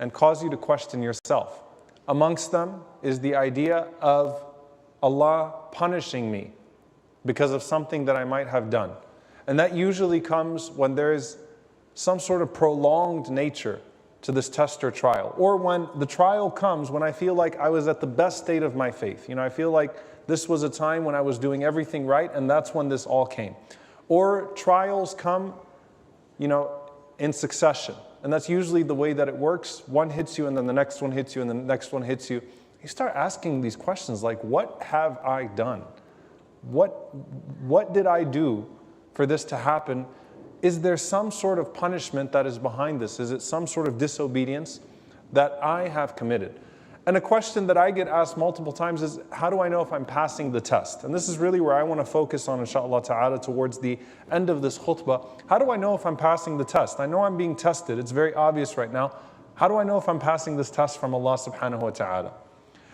and cause you to question yourself. Amongst them is the idea of Allah punishing me because of something that I might have done. And that usually comes when there is some sort of prolonged nature to this test or trial. Or when the trial comes when I feel like I was at the best state of my faith. I feel like this was a time when I was doing everything right, and that's when this all came. Or trials come, in succession. And that's usually the way that it works. One hits you, and then the next one hits you, and then the next one hits you. You start asking these questions like, what have I done? What did I do for this to happen? Is there some sort of punishment that is behind this? Is it some sort of disobedience that I have committed? And a question that I get asked multiple times is, how do I know if I'm passing the test? And this is really where I want to focus on, inshallah ta'ala, towards the end of this khutbah. How do I know if I'm passing the test? I know I'm being tested. It's very obvious right now. How do I know if I'm passing this test from Allah subhanahu wa ta'ala?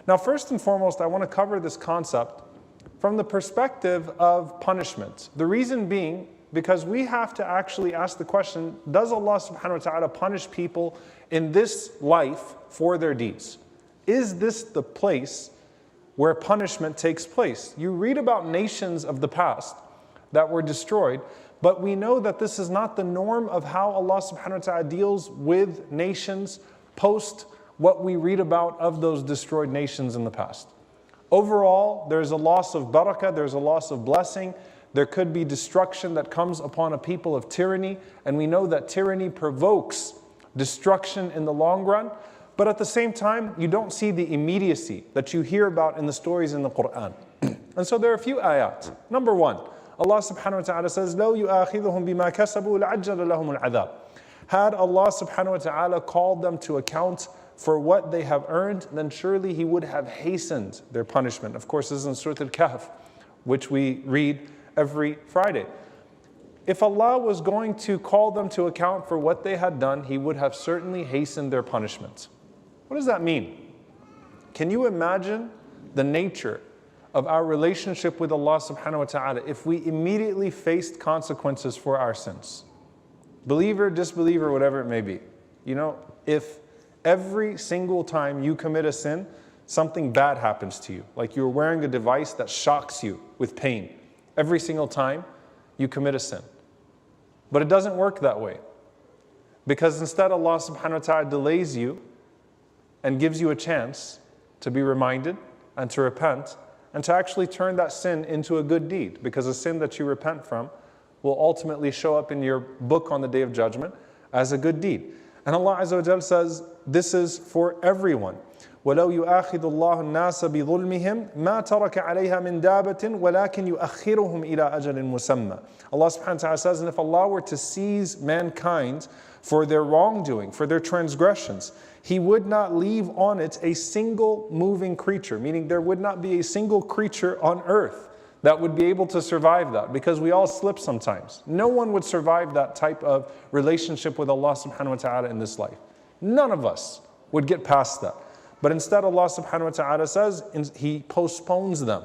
Now, first and foremost, I want to cover this concept from the perspective of punishment. The reason being, because we have to actually ask the question, does Allah subhanahu wa ta'ala punish people in this life for their deeds? Is this the place where punishment takes place? You read about nations of the past that were destroyed, but we know that this is not the norm of how Allah subhanahu wa ta'ala deals with nations post what we read about of those destroyed nations in the past. Overall, there's a loss of barakah, there's a loss of blessing. There could be destruction that comes upon a people of tyranny, and we know that tyranny provokes destruction in the long run. But at the same time, you don't see the immediacy that you hear about in the stories in the Quran. And so there are a few ayat. Number one, Allah subhanahu wa ta'ala says, لَوْ يُؤَاخِذُهُمْ بِمَا كَسَبُوا لَعَجَّلَ لَهُمُ الْعَذَابِ. Had Allah subhanahu wa ta'ala called them to account for what they have earned, then surely He would have hastened their punishment. Of course, this is in Surah Al-Kahf, which we read every Friday. If Allah was going to call them to account for what they had done, He would have certainly hastened their punishment. What does that mean? Can you imagine the nature of our relationship with Allah subhanahu wa ta'ala if we immediately faced consequences for our sins? Believer, disbeliever, whatever it may be. If every single time you commit a sin, something bad happens to you, like you're wearing a device that shocks you with pain, every single time you commit a sin. But it doesn't work that way. Because instead Allah subhanahu wa ta'ala delays you and gives you a chance to be reminded and to repent and to actually turn that sin into a good deed. Because a sin that you repent from will ultimately show up in your book on the Day of Judgment as a good deed. And Allah Azza wa Jal says, this is for everyone. وَلَوْ يُؤَاخِذُ اللَّهُ النَّاسَ بِظُلْمِهِمْ مَا تَرَكَ عَلَيْهَا مِنْ دَابَةٍ وَلَكِنْ يُؤَخِّرُهُمْ إِلَىٰ أَجَلٍ مُسَمَّى. Allah subhanahu wa ta'ala says, and if Allah were to seize mankind for their wrongdoing, for their transgressions, He would not leave on it a single moving creature, meaning there would not be a single creature on earth that would be able to survive that, because we all slip sometimes. No one would survive that type of relationship with Allah subhanahu wa ta'ala in this life. None of us would get past that. But instead Allah subhanahu wa ta'ala says, He postpones them.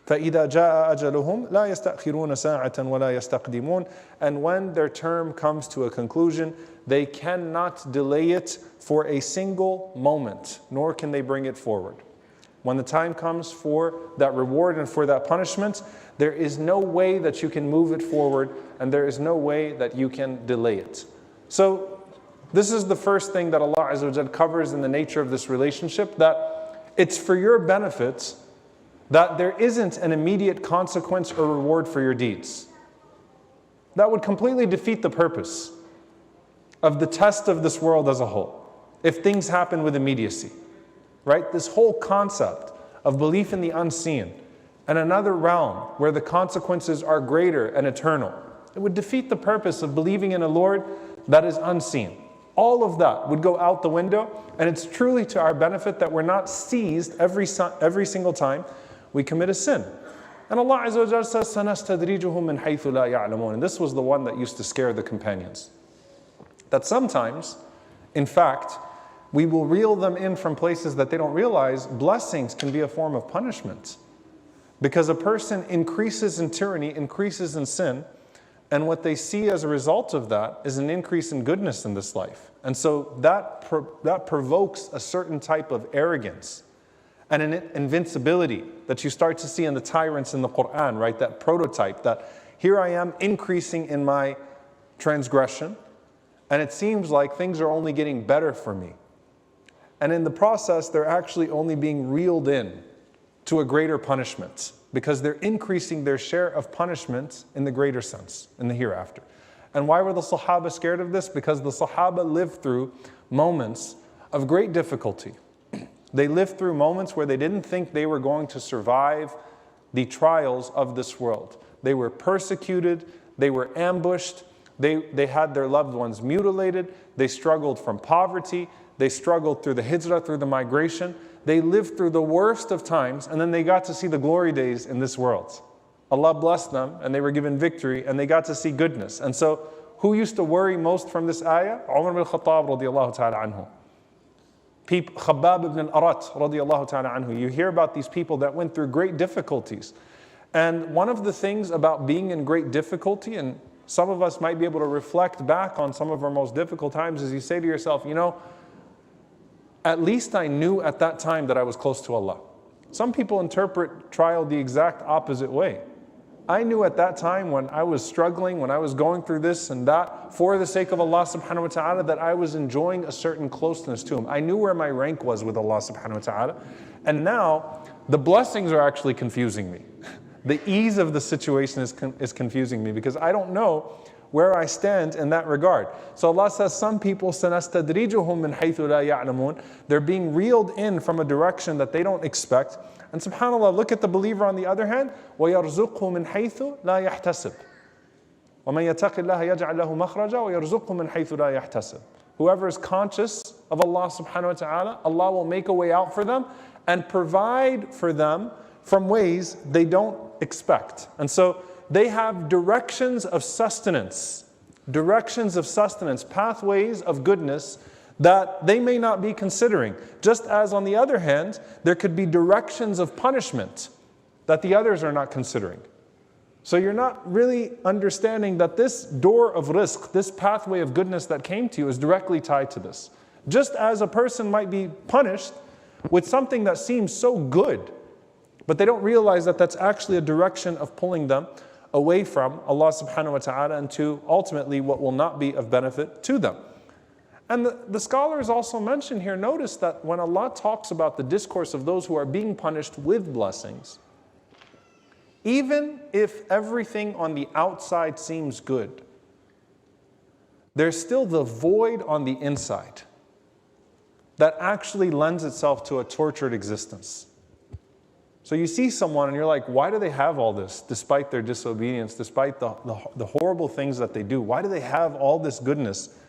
فَإِذَا جَاءَ أَجَلُهُمْ لَا يَسْتَأْخِرُونَ سَاعَةً وَلَا يَسْتَقْدِمُونَ. And when their term comes to a conclusion, they cannot delay it for a single moment, nor can they bring it forward. When the time comes for that reward and for that punishment, there is no way that you can move it forward, and there is no way that you can delay it. So this is the first thing that Allah Azza wa Jal covers in the nature of this relationship, that it's for your benefit that there isn't an immediate consequence or reward for your deeds. That would completely defeat the purpose of the test of this world as a whole, if things happen with immediacy. Right? This whole concept of belief in the unseen and another realm where the consequences are greater and eternal, it would defeat the purpose of believing in a Lord that is unseen. All of that would go out the window, and it's truly to our benefit that we're not seized every single time we commit a sin. And Allah Azza wa Jalla says, سَنَسْتَدْرِجُهُمْ مِنْ حَيْثُ لَا يَعْلَمُونَ. And this was the one that used to scare the companions. That sometimes, in fact, we will reel them in from places that they don't realize. Blessings can be a form of punishment. Because a person increases in tyranny, increases in sin, And what they see as a result of that is an increase in goodness in this life. And so that provokes a certain type of arrogance and an invincibility that you start to see in the tyrants in the Quran, right? That prototype, that here I am increasing in my transgression, and it seems like things are only getting better for me. And in the process, they're actually only being reeled in to a greater punishment because they're increasing their share of punishment in the greater sense, in the hereafter. And why were the Sahaba scared of this? Because the Sahaba lived through moments of great difficulty. They lived through moments where they didn't think they were going to survive the trials of this world. They were persecuted, they were ambushed, they had their loved ones mutilated, they struggled from poverty, they struggled through the hijrah, through the migration. They lived through the worst of times, and then they got to see the glory days in this world. Allah blessed them, and they were given victory, and they got to see goodness. And so, who used to worry most from this ayah? Umar ibn al-Khattab radiallahu ta'ala anhu. Khabbab ibn al-Arat radiallahu ta'ala anhu. You hear about these people that went through great difficulties. And one of the things about being in great difficulty, and some of us might be able to reflect back on some of our most difficult times, is you say to yourself, you know, at least I knew at that time that I was close to Allah. Some people interpret trial the exact opposite way. I knew at that time when I was struggling, when I was going through this and that, for the sake of Allah subhanahu wa ta'ala, that I was enjoying a certain closeness to Him. I knew where my rank was with Allah subhanahu wa ta'ala. And now, the blessings are actually confusing me. The ease of the situation is confusing me because I don't know where I stand in that regard. So Allah says some people, سَنَسْتَدْرِجُهُم مِّنْ حَيْثُ لَا يَعْلَمُونَ. They're being reeled in from a direction that they don't expect. And subhanAllah, look at the believer on the other hand, وَيَرْزُقْهُ مِنْ حَيْثُ لَا يَحْتَسِبُ وَمَنْ يَتَقِ اللَّهَ يَجْعَلْ لَهُ مَخْرَجًا وَيَرْزُقْهُ مِنْ حَيْثُ لَا يَحْتَسِبُ. Whoever is conscious of Allah subhanahu wa ta'ala, Allah will make a way out for them and provide for them from ways they don't expect. And so they have directions of sustenance, pathways of goodness that they may not be considering. Just as on the other hand, there could be directions of punishment that the others are not considering. So you're not really understanding that this door of rizq, this pathway of goodness that came to you is directly tied to this. Just as a person might be punished with something that seems so good, but they don't realize that that's actually a direction of pulling them away from Allah subhanahu wa ta'ala and to ultimately what will not be of benefit to them. And the scholars also mention here, notice that when Allah talks about the discourse of those who are being punished with blessings, even if everything on the outside seems good, there's still the void on the inside that actually lends itself to a tortured existence. So you see someone and you're like, why do they have all this despite their disobedience, despite the horrible things that they do? Why do they have all this goodness